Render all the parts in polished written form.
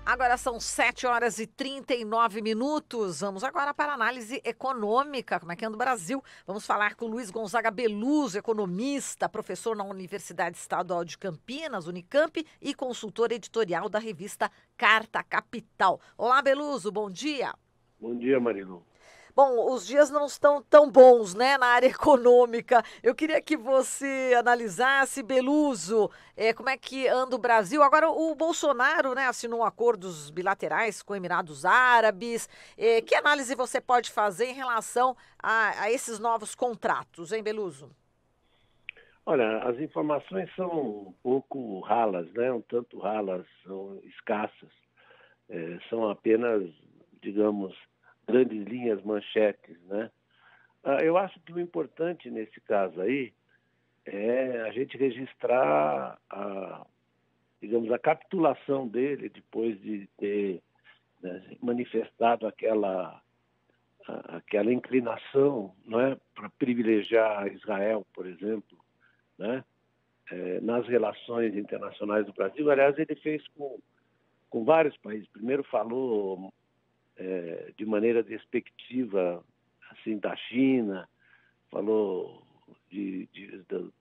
Agora são 7h39. Vamos agora para a análise econômica. Como é que anda o Brasil? Vamos falar com Luiz Gonzaga Beluso, economista, professor na Universidade Estadual de Campinas, Unicamp, e consultor editorial da revista Carta Capital. Olá, Beluso, bom dia. Bom dia, Marilu. Bom, os dias não estão tão bons, né, na área econômica. Eu queria que você analisasse, Beluso, como é que anda o Brasil. Agora, o Bolsonaro, né, assinou acordos bilaterais com Emirados Árabes. Que análise você pode fazer em relação a esses novos contratos, hein, Beluso? Olha, as informações são um pouco ralas, né? Um tanto ralas, são escassas. São apenas, digamos, grandes linhas manchetes, né? Eu acho que o importante nesse caso aí é a gente registrar digamos, a capitulação dele depois de ter, né, manifestado aquela inclinação, não é, para privilegiar Israel, por exemplo, né? Nas relações internacionais do Brasil. Aliás, ele fez com vários países. Primeiro falou de maneira despectiva, assim, da China, falou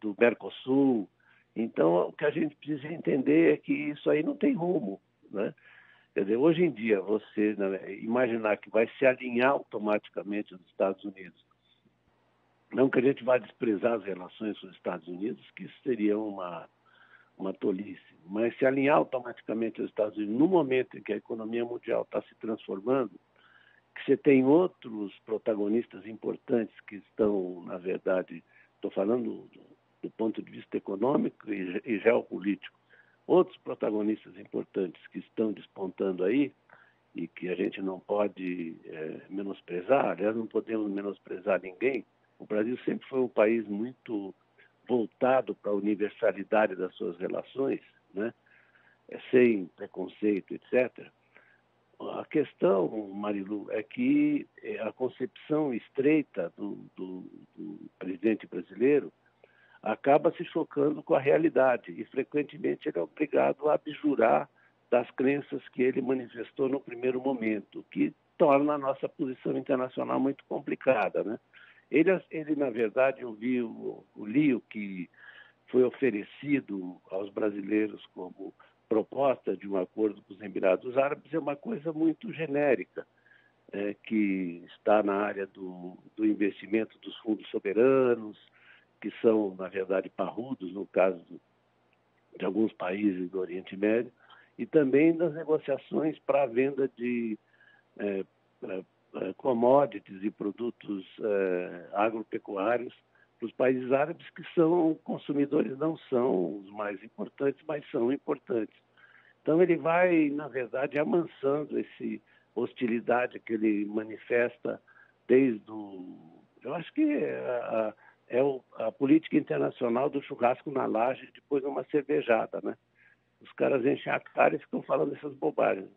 do Mercosul. Então, o que a gente precisa entender é que isso aí não tem rumo, né? Quer dizer, hoje em dia, você, né, imaginar que vai se alinhar automaticamente aos Estados Unidos, não que a gente vá desprezar as relações com os Estados Unidos, que isso seria uma tolice, mas se alinhar automaticamente aos Estados Unidos, no momento em que a economia mundial está se transformando, que você tem outros protagonistas importantes que estão, na verdade, estou falando do ponto de vista econômico e geopolítico, outros protagonistas importantes que estão despontando aí e que a gente não pode menosprezar, aliás, não podemos menosprezar ninguém. O Brasil sempre foi um país muito voltado para a universalidade das suas relações, né? Sem preconceito, etc. A questão, Marilu, é que a concepção estreita do presidente brasileiro acaba se chocando com a realidade e, frequentemente, ele é obrigado a abjurar das crenças que ele manifestou no primeiro momento, o que torna a nossa posição internacional muito complicada, né? Ele, na verdade, eu li o que foi oferecido aos brasileiros como proposta de um acordo com os Emirados Árabes, é uma coisa muito genérica, que está na área do investimento dos fundos soberanos, que são, na verdade, parrudos, no caso de alguns países do Oriente Médio, e também das negociações para a venda de commodities e produtos agropecuários para os países árabes, que são consumidores, não são os mais importantes, mas são importantes. Então ele vai, na verdade, amansando essa hostilidade que ele manifesta desde eu acho que a política internacional do churrasco na laje depois de uma cervejada, né? Os caras enchem a cara e ficam falando essas bobagens.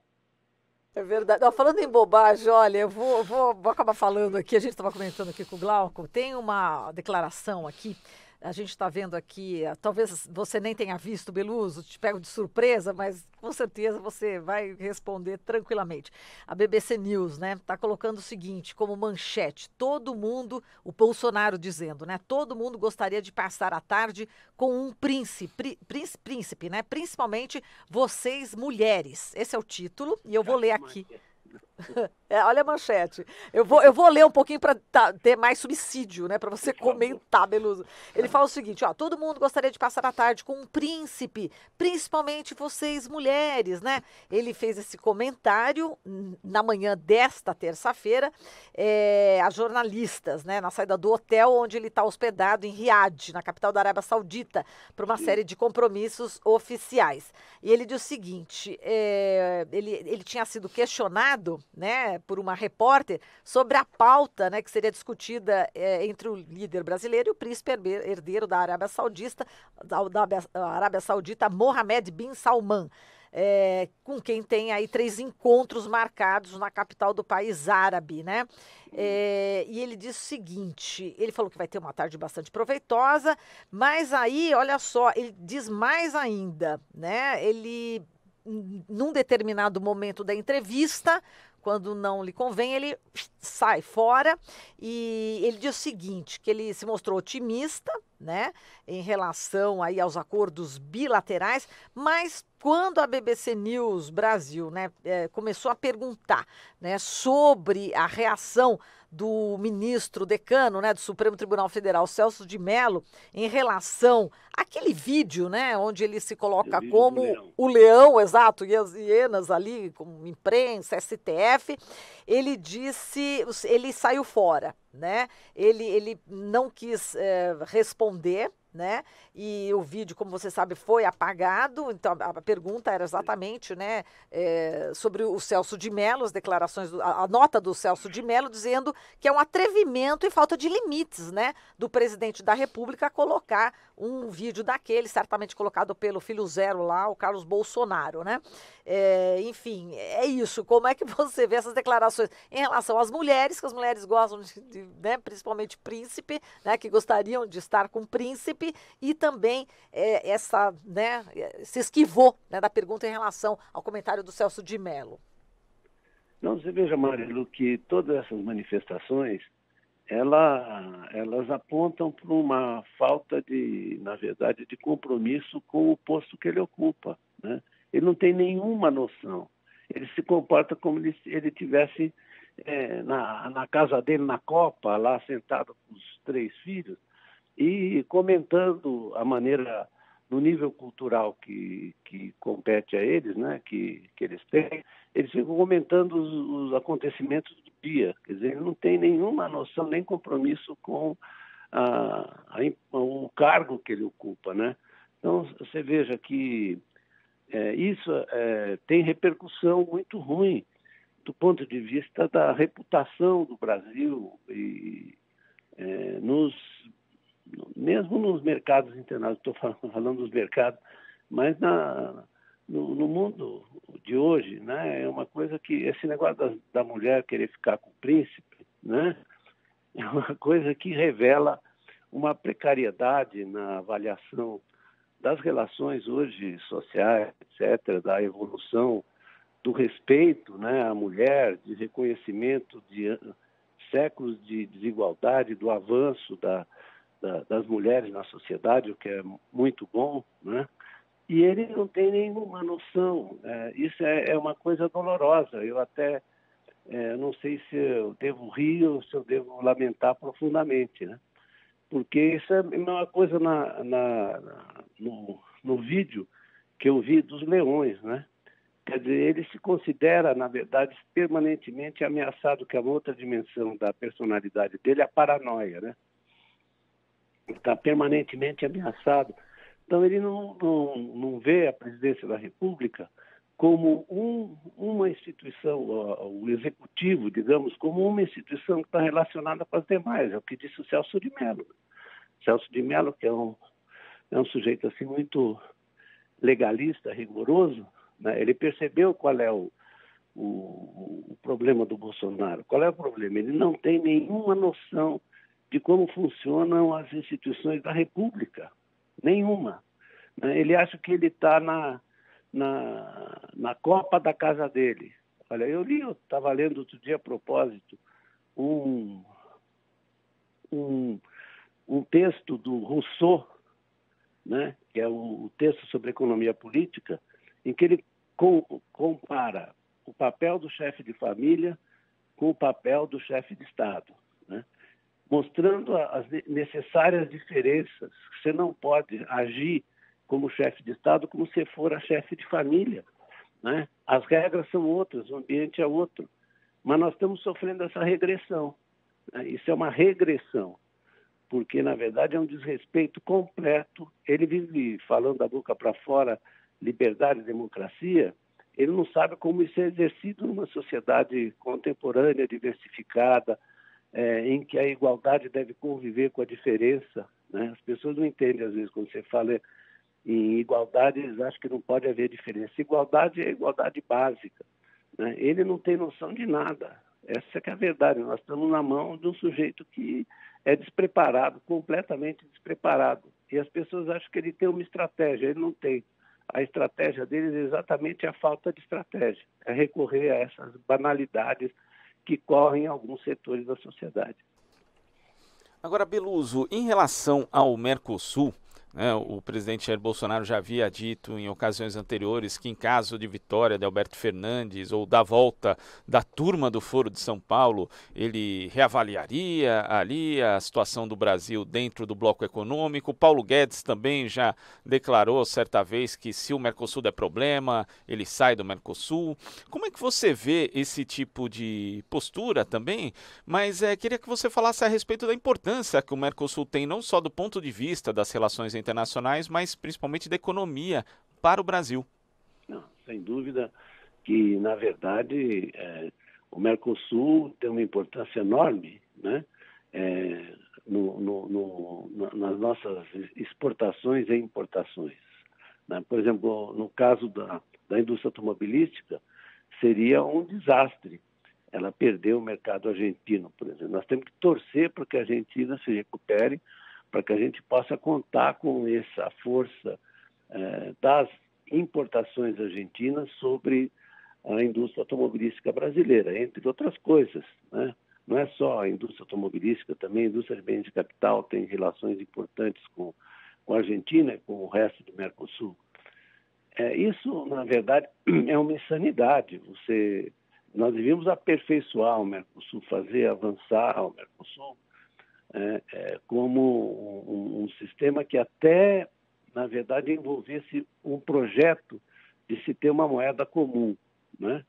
É verdade. Ó, falando em bobagem, olha, eu vou acabar falando aqui, a gente estava comentando aqui com o Glauco, tem uma declaração aqui, a gente está vendo aqui, talvez você nem tenha visto, Beluso, te pego de surpresa, mas com certeza você vai responder tranquilamente. A BBC News, né, está colocando o seguinte, como manchete, todo mundo, o Bolsonaro dizendo, né, todo mundo gostaria de passar a tarde com um príncipe, né, principalmente vocês mulheres. Esse é o título e eu vou ler aqui. Olha a manchete. Eu vou ler um pouquinho para ter mais subsídio, né? Para você comentar, Beluso. Ele fala o seguinte, ó, todo mundo gostaria de passar a tarde com um príncipe, principalmente vocês mulheres, né? Ele fez esse comentário na manhã desta terça-feira, a jornalistas, né? Na saída do hotel onde ele está hospedado em Riad, na capital da Arábia Saudita, para uma série de compromissos oficiais. E ele diz o seguinte, ele tinha sido questionado, né, por uma repórter sobre a pauta, né, que seria discutida entre o líder brasileiro e o príncipe herdeiro da Arábia Saudita, Arábia Saudita, Mohammed bin Salman, com quem tem aí 3 encontros marcados na capital do país árabe, né? E ele diz o seguinte, ele falou que vai ter uma tarde bastante proveitosa, mas aí, olha só, ele diz mais ainda, né? Ele num determinado momento da entrevista, quando não lhe convém, ele sai fora e ele diz o seguinte, que ele se mostrou otimista, né, em relação aí aos acordos bilaterais, mas quando a BBC News Brasil, né, começou a perguntar, né, sobre a reação do ministro decano, né, do Supremo Tribunal Federal, Celso de Mello, em relação àquele vídeo, né, onde ele se coloca como o leão, exato, e as hienas ali, como imprensa, STF, ele disse, ele saiu fora, né, ele não quis responder, né? E o vídeo, como você sabe, foi apagado. Então, a pergunta era exatamente, né, sobre o Celso de Mello, as declarações, a nota do Celso de Mello, dizendo que é um atrevimento e falta de limites, né, do presidente da República colocar um vídeo daquele, certamente colocado pelo filho zero lá, o Carlos Bolsonaro, né? Enfim, é isso. Como é que você vê essas declarações em relação às mulheres, que as mulheres gostam né, principalmente príncipe, né, que gostariam de estar com príncipe, e também né, se esquivou, né, da pergunta em relação ao comentário do Celso de Mello? Não, você veja, Marilu, que todas essas manifestações, elas apontam para uma falta de, na verdade, de compromisso com o posto que ele ocupa, né? Ele não tem nenhuma noção. Ele se comporta como se ele tivesse na casa dele, na copa, lá sentado com os 3 filhos, e comentando a maneira, no nível cultural que compete a eles, né, que eles têm, eles ficam comentando os acontecimentos do dia. Quer dizer, ele não tem nenhuma noção, nem compromisso com o cargo que ele ocupa, né? Então, você veja que isso tem repercussão muito ruim do ponto de vista da reputação do Brasil e mesmo nos mercados internacionais, estou falando dos mercados, mas no mundo de hoje, né, é uma coisa que esse negócio da mulher querer ficar com o príncipe, né, é uma coisa que revela uma precariedade na avaliação das relações hoje sociais, etc., da evolução do respeito, né, à mulher, de reconhecimento de séculos de desigualdade, do avanço das mulheres na sociedade, o que é muito bom, né? E ele não tem nenhuma noção. Isso é uma coisa dolorosa. Eu até não sei se eu devo rir ou se eu devo lamentar profundamente, né? Porque isso é uma coisa no vídeo que eu vi dos leões, né? Quer dizer, ele se considera, na verdade, permanentemente ameaçado, que é uma outra dimensão da personalidade dele, a paranoia, né? Ele está permanentemente ameaçado. Então, ele não vê a presidência da República como uma instituição, o executivo, digamos, como uma instituição que está relacionada com as demais. É o que disse o Celso de Mello. Celso de Mello, que é um sujeito assim muito legalista, rigoroso, né? Ele percebeu qual é o problema do Bolsonaro. Qual é o problema? Ele não tem nenhuma noção de como funcionam as instituições da República. Nenhuma. Ele acha que ele está na copa da casa dele. Olha, eu estava lendo outro dia a propósito um texto do Rousseau, né, que é o texto sobre economia política, em que ele compara o papel do chefe de família com o papel do chefe de Estado, né, mostrando as necessárias diferenças. Você não pode agir como chefe de Estado como se for a chefe de família, né? As regras são outras, o ambiente é outro. Mas nós estamos sofrendo essa regressão, né? Isso é uma regressão, porque, na verdade, é um desrespeito completo. Ele vive falando da boca para fora liberdade e democracia. Ele não sabe como isso é exercido numa sociedade contemporânea, diversificada, em que a igualdade deve conviver com a diferença, né? As pessoas não entendem, às vezes, quando você fala em igualdade, eles acham que não pode haver diferença. Igualdade é igualdade básica, né? Ele não tem noção de nada. Essa que é a verdade. Nós estamos na mão de um sujeito que é despreparado, completamente despreparado. E as pessoas acham que ele tem uma estratégia. Ele não tem. a estratégia deles é exatamente a falta de estratégia, é recorrer a essas banalidades que correm em alguns setores da sociedade. Agora, Beluso, em relação ao Mercosul, né, o presidente Jair Bolsonaro já havia dito em ocasiões anteriores que em caso de vitória de Alberto Fernandes ou da volta da turma do Foro de São Paulo, ele reavaliaria ali a situação do Brasil dentro do bloco econômico. Paulo Guedes também já declarou certa vez que se o Mercosul der problema, ele sai do Mercosul. Como é que você vê esse tipo de postura também? Mas queria que você falasse a respeito da importância que o Mercosul tem, não só do ponto de vista das relações internacionais, mas principalmente da economia para o Brasil. Não, sem dúvida que, na verdade, o Mercosul tem uma importância enorme, né? Nas nossas exportações e importações, né? Por exemplo, no caso da indústria automobilística, seria um desastre ela perdeu o mercado argentino, por exemplo. Nós temos que torcer para que a Argentina se recupere, para que a gente possa contar com essa força das importações argentinas sobre a indústria automobilística brasileira, entre outras coisas, né? Não é só a indústria automobilística, também a indústria de bens de capital tem relações importantes com a Argentina e com o resto do Mercosul. Isso, na verdade, é uma insanidade. Nós devíamos aperfeiçoar o Mercosul, fazer avançar o Mercosul como um sistema que até, na verdade, envolvesse um projeto de se ter uma moeda comum, né?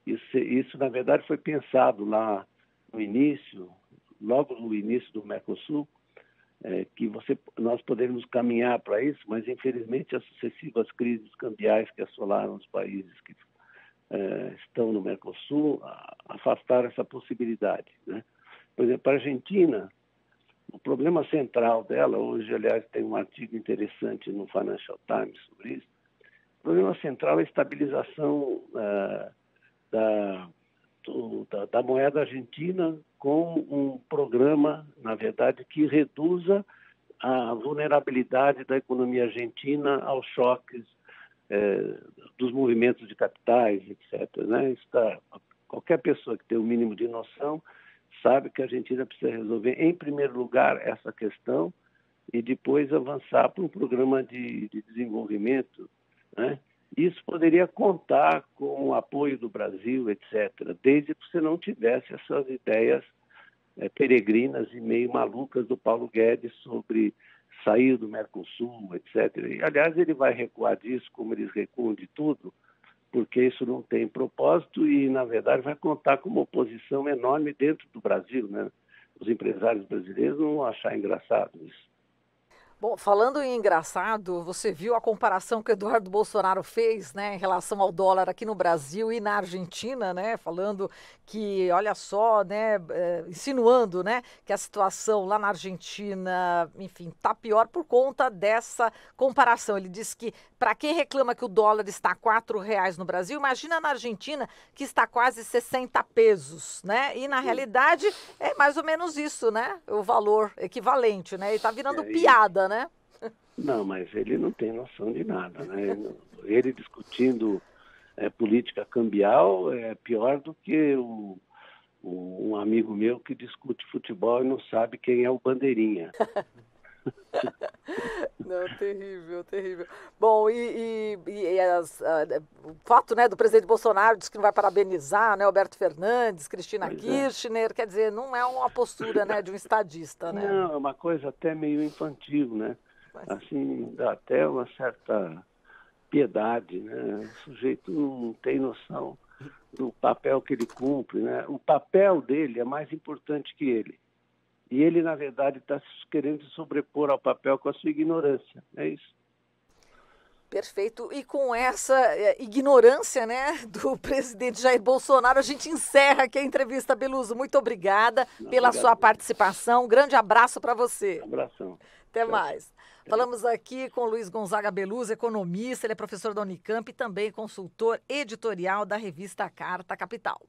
Isso, na verdade, foi pensado lá no início, logo no início do Mercosul, que nós poderíamos caminhar para isso, mas, infelizmente, as sucessivas crises cambiais que assolaram os países que estão no Mercosul afastaram essa possibilidade, né? Por exemplo, a Argentina, o problema central dela, hoje, aliás, tem um artigo interessante no Financial Times sobre isso, o problema central é a estabilização da moeda argentina com um programa, na verdade, que reduza a vulnerabilidade da economia argentina aos choques dos movimentos de capitais, etc., né? Qualquer pessoa que tem o mínimo de noção sabe que a Argentina precisa resolver, em primeiro lugar, essa questão e depois avançar para um programa de desenvolvimento, né? Isso poderia contar com o apoio do Brasil, etc., desde que você não tivesse essas ideias peregrinas e meio malucas do Paulo Guedes sobre sair do Mercosul, etc. E, aliás, ele vai recuar disso, como eles recuam de tudo, porque isso não tem propósito e, na verdade, vai contar com uma oposição enorme dentro do Brasil, né? Os empresários brasileiros não vão achar engraçado isso. Bom, falando em engraçado, você viu a comparação que o Eduardo Bolsonaro fez, né, em relação ao dólar aqui no Brasil e na Argentina, né, falando que, olha só, né, insinuando, né, que a situação lá na Argentina, enfim, tá pior por conta dessa comparação. Ele disse que para quem reclama que o dólar está a R$ 4 no Brasil, imagina na Argentina que está quase 60 pesos, né, e na realidade é mais ou menos isso, né, o valor equivalente, né, e tá virando piada, né? Não, mas ele não tem noção de nada, né? Ele discutindo política cambial é pior do que um amigo meu que discute futebol e não sabe quem é o bandeirinha. Não, terrível, terrível. Bom, o fato, né, do presidente Bolsonaro diz que não vai parabenizar, né, Alberto Fernandes, Cristina Kirchner, quer dizer, não é uma postura, né, de um estadista, né? Não, é uma coisa até meio infantil, né? Assim, dá até uma certa piedade, né? O sujeito não tem noção do papel que ele cumpre, né? O papel dele é mais importante que ele. E ele, na verdade, está querendo se sobrepor ao papel com a sua ignorância. É isso. Perfeito. E com essa ignorância, né, do presidente Jair Bolsonaro, a gente encerra aqui a entrevista, Beluso. Muito obrigada pela sua participação. Um grande abraço para você. Um abração. Até mais. Falamos aqui com Luiz Gonzaga Beluso, economista, ele é professor da Unicamp e também consultor editorial da revista Carta Capital.